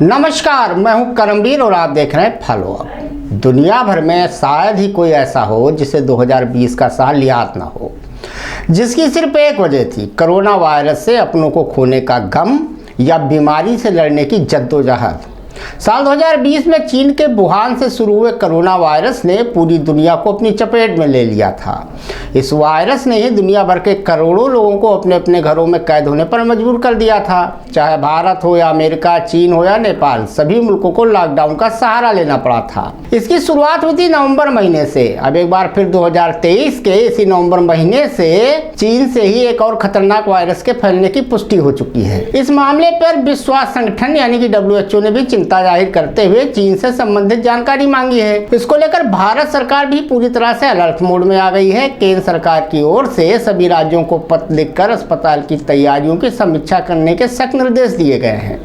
नमस्कार, मैं हूं करमवीर और आप देख रहे हैं फॉलो अप। दुनिया भर में शायद ही कोई ऐसा हो जिसे 2020 का साल याद ना हो, जिसकी सिर्फ एक वजह थी, कोरोना वायरस से अपनों को खोने का गम या बीमारी से लड़ने की जद्दोजहद। साल 2020 में चीन के वुहान से शुरू हुए कोरोना वायरस ने पूरी दुनिया को अपनी चपेट में ले लिया था। इस वायरस ने ही दुनिया भर के करोड़ों लोगों को अपने अपने घरों में कैद होने पर मजबूर कर दिया था। चाहे भारत हो या अमेरिका, चीन हो या नेपाल, सभी मुल्कों को लॉकडाउन का सहारा लेना पड़ा था। इसकी शुरुआत हुई थी नवंबर महीने से। अब एक बार फिर 2023 के इसी नवंबर महीने से चीन से ही एक और खतरनाक वायरस के फैलने की पुष्टि हो चुकी है। इस मामले पर विश्व स्वास्थ्य संगठन यानी कि WHO ने भी चिंता जाहिर करते हुए चीन से संबंधित जानकारी मांगी है। इसको लेकर भारत सरकार भी पूरी तरह से अलर्ट मोड में आ गई है। केंद्र सरकार की ओर से सभी राज्यों को पत्र लिखकर अस्पताल की तैयारियों की समीक्षा करने के सख्त निर्देश दिए गए हैं।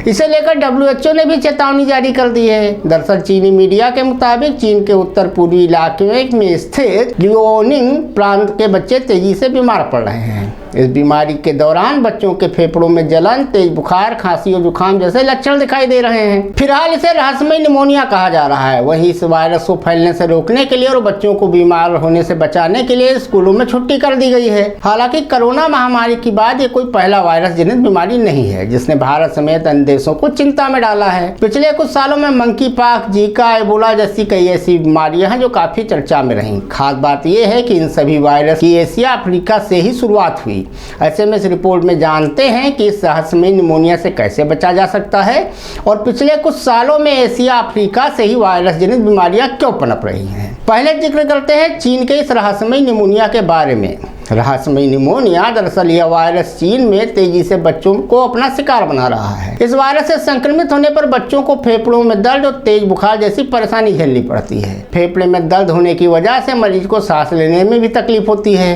इसे लेकर WHO ने भी चेतावनी जारी कर दी है। दरअसल चीनी मीडिया के मुताबिक चीन के उत्तर पूर्वी इलाके में स्थित लियोनिंग प्रांत के बच्चे तेजी से बीमार पड़ रहे हैं। इस बीमारी के दौरान बच्चों के फेफड़ों में जलन, तेज बुखार, खांसी और जुकाम जैसे लक्षण दिखाई दे रहे हैं। फिलहाल इसे रहस्यमय निमोनिया कहा जा रहा है। वहीं इस वायरस को फैलने से रोकने के लिए और बच्चों को बीमार होने से बचाने के लिए स्कूलों में छुट्टी कर दी गई है। हालांकि कोरोना महामारी के बाद ये कोई पहला वायरस जनित बीमारी नहीं है जिसने भारत समेत अन्य देशों को चिंता में डाला है। पिछले कुछ सालों में मंकी पॉक्स, जीका, एबोला जैसी कई ऐसी बीमारियां हैं जो काफी चर्चा में रही। खास बात यह है कि इन सभी वायरस की एशिया अफ्रीका से ही शुरुआत हुई। ऐसे में इस रिपोर्ट में जानते हैं कि इस रहस्यमय निमोनिया से कैसे बचा जा सकता है और पिछले कुछ सालों में एशिया अफ्रीका से ही वायरस जनित बीमारियां क्यों पनप रही हैं। पहले जिक्र करते हैं चीन के इस रहस्यमय निमोनिया के बारे में। रहस्यमय निमोनिया दरअसल यह वायरस चीन में तेजी से बच्चों को अपना शिकार बना रहा है। इस वायरस से संक्रमित होने पर बच्चों को फेफड़ों में दर्द और तेज बुखार जैसी परेशानी झेलनी पड़ती है। फेफड़े में दर्द होने की वजह से मरीज को सांस लेने में भी तकलीफ होती है।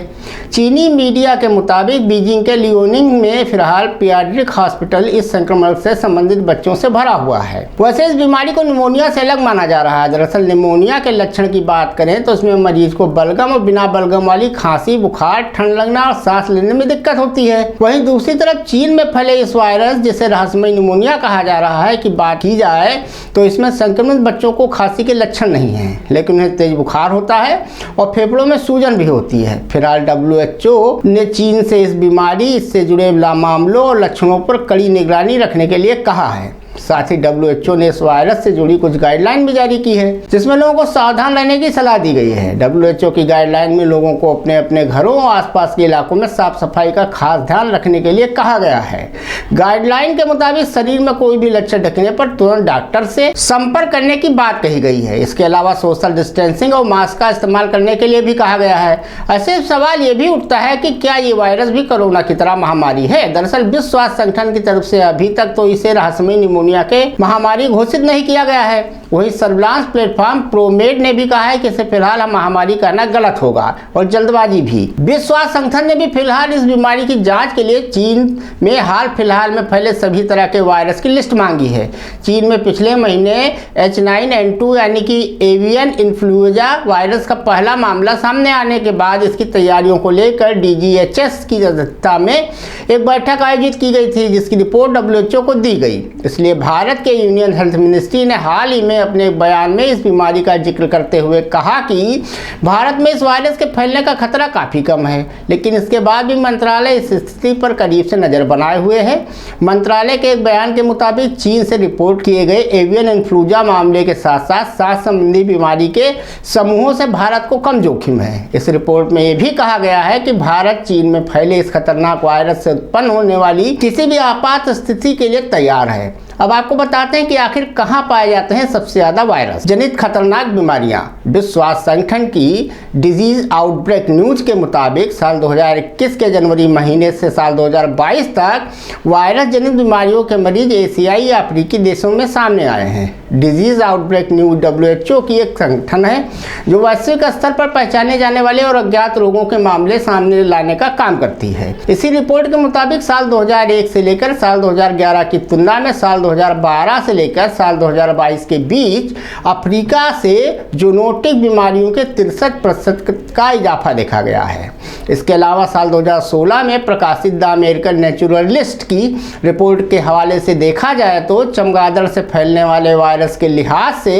चीनी मीडिया के मुताबिक बीजिंग के लियोनिंग में फिलहाल पीडियाट्रिक हॉस्पिटल इस संक्रमण से संबंधित बच्चों से भरा हुआ है। वैसे इस बीमारी को निमोनिया से अलग माना जा रहा है। दरअसल निमोनिया के लक्षण की बात करें तो इसमें मरीज को बलगम और बिना बलगम वाली खांसी, बुखार, ठंड लगना और सांस लेने में दिक्कत होती है। वहीं दूसरी तरफ चीन में फैले इस वायरस जिसे रहस्यमय निमोनिया कहा जा रहा है की बात की जाए तो इसमें संक्रमित बच्चों को खांसी के लक्षण नहीं है, लेकिन उन्हें तेज बुखार होता है और फेफड़ों में सूजन भी होती है। फिलहाल WHO ने चीन से इस बीमारी से जुड़े मामलों और लक्षणों पर कड़ी निगरानी रखने के लिए कहा है। साथ ही WHO ने इस वायरस से जुड़ी कुछ गाइडलाइन भी जारी की है जिसमें लोगों को सावधान रहने की सलाह दी गई है। WHO की गाइडलाइन में लोगों को अपने अपने घरों और आसपास के इलाकों में साफ सफाई का खास ध्यान रखने के लिए कहा गया है। गाइडलाइन के मुताबिक शरीर में कोई भी लक्षण दिखने पर तुरंत डॉक्टर से संपर्क करने की बात कही गई है। इसके अलावा सोशल डिस्टेंसिंग और मास्क का इस्तेमाल करने के लिए भी कहा गया है। ऐसे सवाल ये भी उठता है कि क्या ये वायरस भी कोरोना की तरह महामारी है। दरअसल विश्व स्वास्थ्य संगठन की तरफ से अभी तक तो इसे रहस्यमय निमोनिया के महामारी घोषित नहीं किया गया है। वही सर्विलांस प्लेटफॉर्म प्रोमेड ने भी कहा है कि इसे फिलहाल महामारी कहना गलत होगा और जल्दबाजी भी। विश्व स्वास्थ्य संगठन ने भी फिलहाल इस बीमारी की जांच के लिए चीन में हाल फिलहाल में फैले सभी तरह के वायरस की लिस्ट मांगी है। चीन में पिछले महीने H9N2 यानी कि एवियन इन्फ्लुएंजा वायरस का पहला मामला सामने आने के बाद इसकी तैयारियों को लेकर DGHS की अध्यक्षता में एक बैठक आयोजित की गई थी जिसकी रिपोर्ट WHO को दी गई। इसलिए भारत के यूनियन हेल्थ मिनिस्ट्री ने हाल ही में अपने एक बयान में इस बीमारी का जिक्र करते हुए कहा कि भारत में इस वायरस के फैलने का खतरा काफ़ी कम है, लेकिन इसके बाद भी मंत्रालय इस स्थिति पर करीब से नज़र बनाए हुए है। मंत्रालय के एक बयान के मुताबिक चीन से रिपोर्ट किए गए एवियन इन्फ्लुएंजा मामले के साथ साथ सांस संबंधी बीमारी के समूहों से भारत को कम जोखिम है। इस रिपोर्ट में यह भी कहा गया है कि भारत चीन में फैले इस खतरनाक वायरस से उत्पन्न होने वाली किसी भी आपात स्थिति के लिए तैयार है। अब आपको बताते हैं कि आखिर कहां पाए जाते हैं सबसे ज्यादा वायरस जनित खतरनाक बीमारियां। विश्व स्वास्थ्य संगठन की डिजीज आउटब्रेक न्यूज के मुताबिक साल 2021 के जनवरी महीने से साल 2022 तक वायरस जनित बीमारियों के मरीज एशियाई या अफ्रीकी देशों में सामने आए हैं। डिजीज आउटब्रेक न्यूज WHO की एक संगठन है जो वैश्विक स्तर पर पहचाने जाने वाले और अज्ञात रोगों के मामले सामने लाने का काम करती है। इसी रिपोर्ट के मुताबिक साल 2001 से लेकर साल 2011 की तुलना में साल साल 2012 से लेकर साल 2022 के बीच अफ्रीका से जूनोटिक बीमारियों के 63% का इजाफा देखा गया है। इसके अलावा साल 2016 में प्रकाशित द अमेरिकन नेचुरलिस्ट की रिपोर्ट के हवाले से देखा जाए तो चमगादड़ से फैलने वाले वायरस के लिहाज से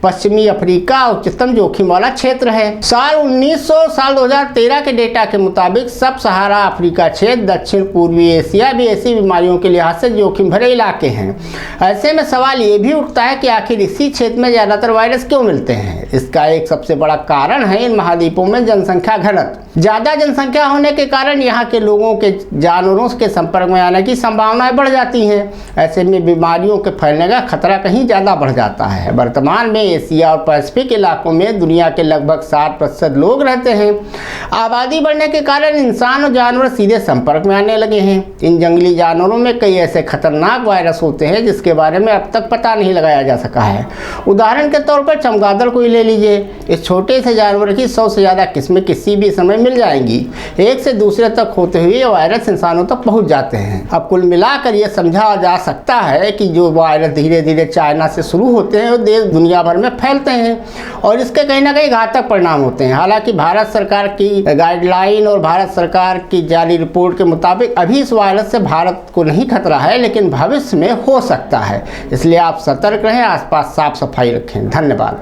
पश्चिमी अफ्रीका उच्चतम जोखिम वाला क्षेत्र है। साल 2013 के डेटा के मुताबिक सब सहारा अफ्रीका क्षेत्र, दक्षिण पूर्वी एशिया भी ऐसी बीमारियों के लिहाज से जोखिम भरे इलाके हैं। ऐसे में सवाल ये भी उठता है कि आखिर इसी क्षेत्र में ज़्यादातर वायरस क्यों मिलते हैं। इसका एक सबसे बड़ा कारण है इन महाद्वीपों में जनसंख्या घनत्व। ज़्यादा जनसंख्या होने के कारण यहाँ के लोगों के जानवरों के संपर्क में आने की संभावनाएं बढ़ जाती हैं। ऐसे में बीमारियों के फैलने का खतरा कहीं ज़्यादा बढ़ जाता है। वर्तमान में एशिया और पैसिफिक इलाकों में दुनिया के लगभग 60% लोग रहते हैं। आबादी बढ़ने के कारण इंसान और जानवर सीधे संपर्क में आने लगे हैं। इन जंगली जानवरों में कई ऐसे खतरनाक वायरस होते हैं जिसके बारे में अब तक पता नहीं लगाया जा सका है। उदाहरण के तौर पर चमगादड़ को ही ले लीजिए। इस छोटे से जानवर की 100 से ज़्यादा किस्में किसी भी समय मिल जाएंगी। एक से दूसरे तक होते हुए ये वायरस इंसानों तक पहुंच जाते हैं। अब कुल मिलाकर ये समझा जा सकता है कि जो वायरस धीरे धीरे चाइना से शुरू होते हैं वो देश दुनिया भर में फैलते हैं और इसके कहीं ना कहीं घातक परिणाम होते हैं। हालांकि भारत सरकार की गाइडलाइन और भारत सरकार की जारी रिपोर्ट के मुताबिक अभी इस वायरस से भारत को नहीं खतरा है, लेकिन भविष्य में हो सकता है। इसलिए आप सतर्क रहें, आसपास साफ सफाई रखें। धन्यवाद।